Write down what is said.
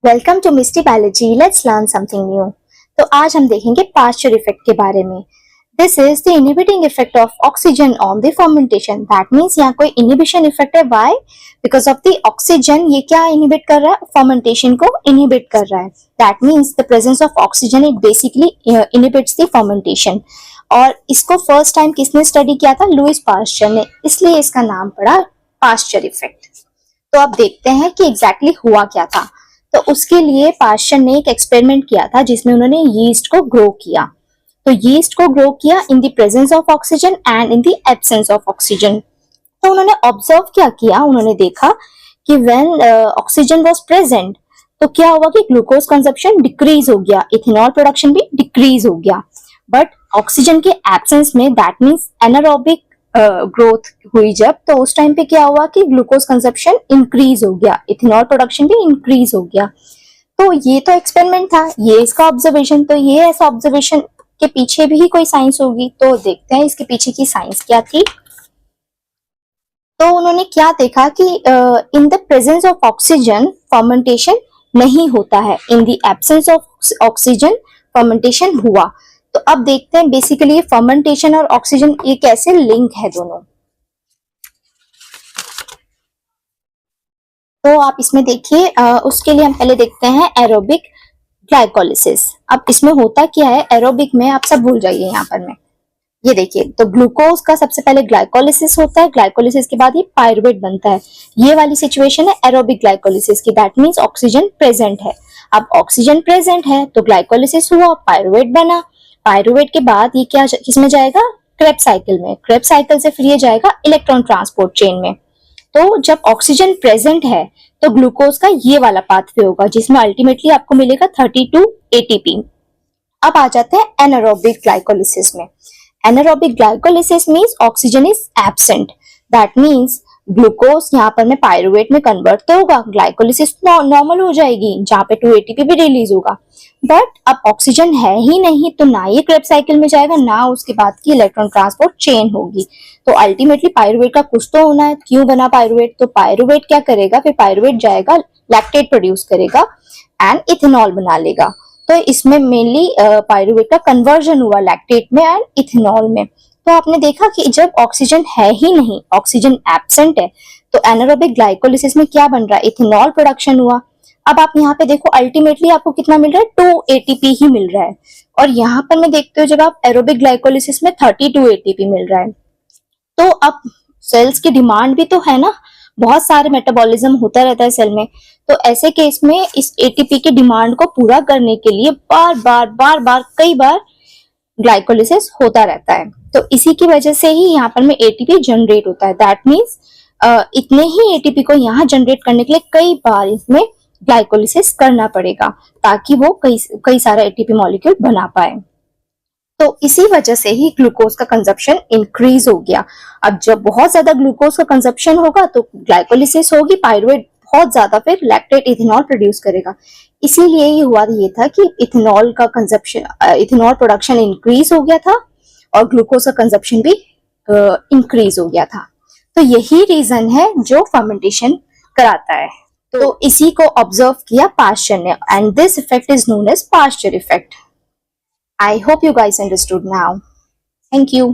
Welcome to Misty Biology, let's learn something new. तो आज हम देखेंगे पास्चर इफेक्ट के बारे में। This is the inhibiting effect of oxygen on the fermentation. That means यहाँ कोई इनहिबिशन इफेक्ट है। Why? Because of the oxygen. ये क्या इनहिबिट कर रहा है? फर्मेंटेशन को इनहिबिट कर रहा है। That means the presence of oxygen it basically inhibits the fermentation. और इसको फर्स्ट टाइम किसने स्टडी किया था? लुईस पास्चर ने, इसलिए इसका नाम पड़ा पास्चर इफेक्ट। तो अब देखते हैं कि एग्जैक्टली हुआ क्या था। तो उसके लिए पास्चर ने एक एक्सपेरिमेंट किया था जिसमें उन्होंने यीस्ट को ग्रो किया। तो यीस्ट को ग्रो किया in the presence of oxygen and in the absence of oxygen. तो उन्होंने ऑब्जर्व क्या किया? उन्होंने देखा कि व्हेन ऑक्सीजन वाज प्रेजेंट तो क्या हुआ कि ग्लूकोज कंजप्शन डिक्रीज हो गया, इथेनॉल प्रोडक्शन भी डिक्रीज हो गया। बट ऑक्सीजन के एब्सेंस में, दैट मीन्स एनारोबिक ग्रोथ हुई जब, तो उस टाइम पे क्या हुआ कि ग्लूकोज कंजप्शन इंक्रीज हो गया, इथेनॉल प्रोडक्शन भी इंक्रीज हो गया। तो ये तो एक्सपेरिमेंट था, ये इसका ऑब्जर्वेशन। तो ये ऐसा ऑब्जर्वेशन के पीछे भी कोई साइंस होगी। तो देखते हैं इसके पीछे की साइंस क्या थी। तो उन्होंने क्या देखा कि in the presence of oxygen fermentation नहीं होता है, in the absence of oxygen fermentation हुआ। तो अब देखते हैं बेसिकली फर्मेंटेशन और ऑक्सीजन ये कैसे लिंक है दोनों। तो आप इसमें देखिए, उसके लिए हम पहले देखते हैं एरोबिक ग्लाइकोलिसिस। अब इसमें होता क्या है? एरोबिक में आप सब भूल जाइए यहाँ पर मैं ये देखिए, तो ग्लूकोज का सबसे पहले ग्लाइकोलिसिस होता है, ग्लाइकोलिसिस के बाद ये पायरुवेट बनता है। ये वाली सिचुएशन है एरोबिक ग्लाइकोलिसिस की। दैट मीन्स ऑक्सीजन प्रेजेंट है। अब ऑक्सीजन प्रेजेंट है तो ग्लाइकोलिसिस हुआ, पायरुवेट बना। पायरुवेट के बाद ये क्या किसमें जाएगा? क्रेब्स साइकिल में। क्रेब्स साइकिल से फिर ये जाएगा इलेक्ट्रॉन ट्रांसपोर्ट चेन में। तो जब ऑक्सीजन प्रेजेंट है तो ग्लूकोज का ये वाला पाथवे होगा जिसमें अल्टीमेटली आपको मिलेगा 32 एटीपी। अब आ जाते हैं एनारोबिक ग्लाइकोलिसिस में। Anaerobic glycolysis means oxygen is absent. That means glucose यहाँ पर में पायरुवेट में कन्वर्ट तो होगा, ग्लाइकोलिसिस नॉर्मल हो जाएगी जहाँ पे 2 एटीपी भी रिलीज होगा। बट अब ऑक्सीजन है ही नहीं, तो ना ये क्रेब्स साइकिल में जाएगा, ना उसके बाद की इलेक्ट्रॉन ट्रांसपोर्ट चेन होगी। तो अल्टीमेटली पायरुवेट का कुछ तो होना है। क्यों बना पायरुवेट? तो पायरुवेट क्या करेगा? फिर पायरुवेट जाएगा लैक्टेट प्रोड्यूस करेगा एंड इथेनॉल बना लेगा। तो इसमें मेनली पायरुवेट का कन्वर्जन हुआ लैक्टेट में एंड इथेनॉल में। तो आपने देखा कि जब ऑक्सीजन है ही नहीं, ऑक्सीजन एब्सेंट है, तो एनारोबिक ग्लाइकोलिसिस में क्या बन रहा है? इथेनॉल प्रोडक्शन हुआ। अब आप यहाँ पे देखो, अल्टीमेटली आपको कितना मिल रहा है? 2 एटीपी ही मिल रहा है। और यहाँ पर मैं देखते हो जब आप एरोबिक ग्लाइकोलिसिस में 32 एटीपी मिल रहा है। तो अब सेल्स की डिमांड भी तो है ना, बहुत सारे मेटाबॉलिज्म होता रहता है सेल में। तो ऐसे केस में इस एटीपी की डिमांड को पूरा करने के लिए बार बार कई बार ग्लाइकोलिसिस होता रहता है। तो इसी की वजह से ही यहाँ पर में एटीपी जनरेट होता है। दैट मीन्स इतने ही एटीपी को यहाँ जनरेट करने के लिए कई बार इसमें ग्लाइकोलिसिस करना पड़ेगा ताकि वो कई सारा एटीपी मॉलिक्यूल बना पाए। तो इसी वजह से ही ग्लूकोज का कंजप्शन इंक्रीज हो गया। अब जब बहुत ज्यादा ग्लूकोज का कंजप्शन होगा तो ग्लाइकोलिसिस होगी, पायरुवेट बहुत ज्यादा फिर लैक्टेट इथेनॉल प्रोड्यूस करेगा। इसीलिए ये हुआ ये था कि इथेनॉल का कंजप्शन, इथेनॉल प्रोडक्शन इंक्रीज हो गया था और ग्लूकोज का कंजप्शन भी इंक्रीज हो गया था। तो यही रीजन है जो फर्मेंटेशन कराता है। तो इसी को ऑब्जर्व किया पास्चर ने and this effect is known as Pasteur effect. I hope you guys understood now. Thank you.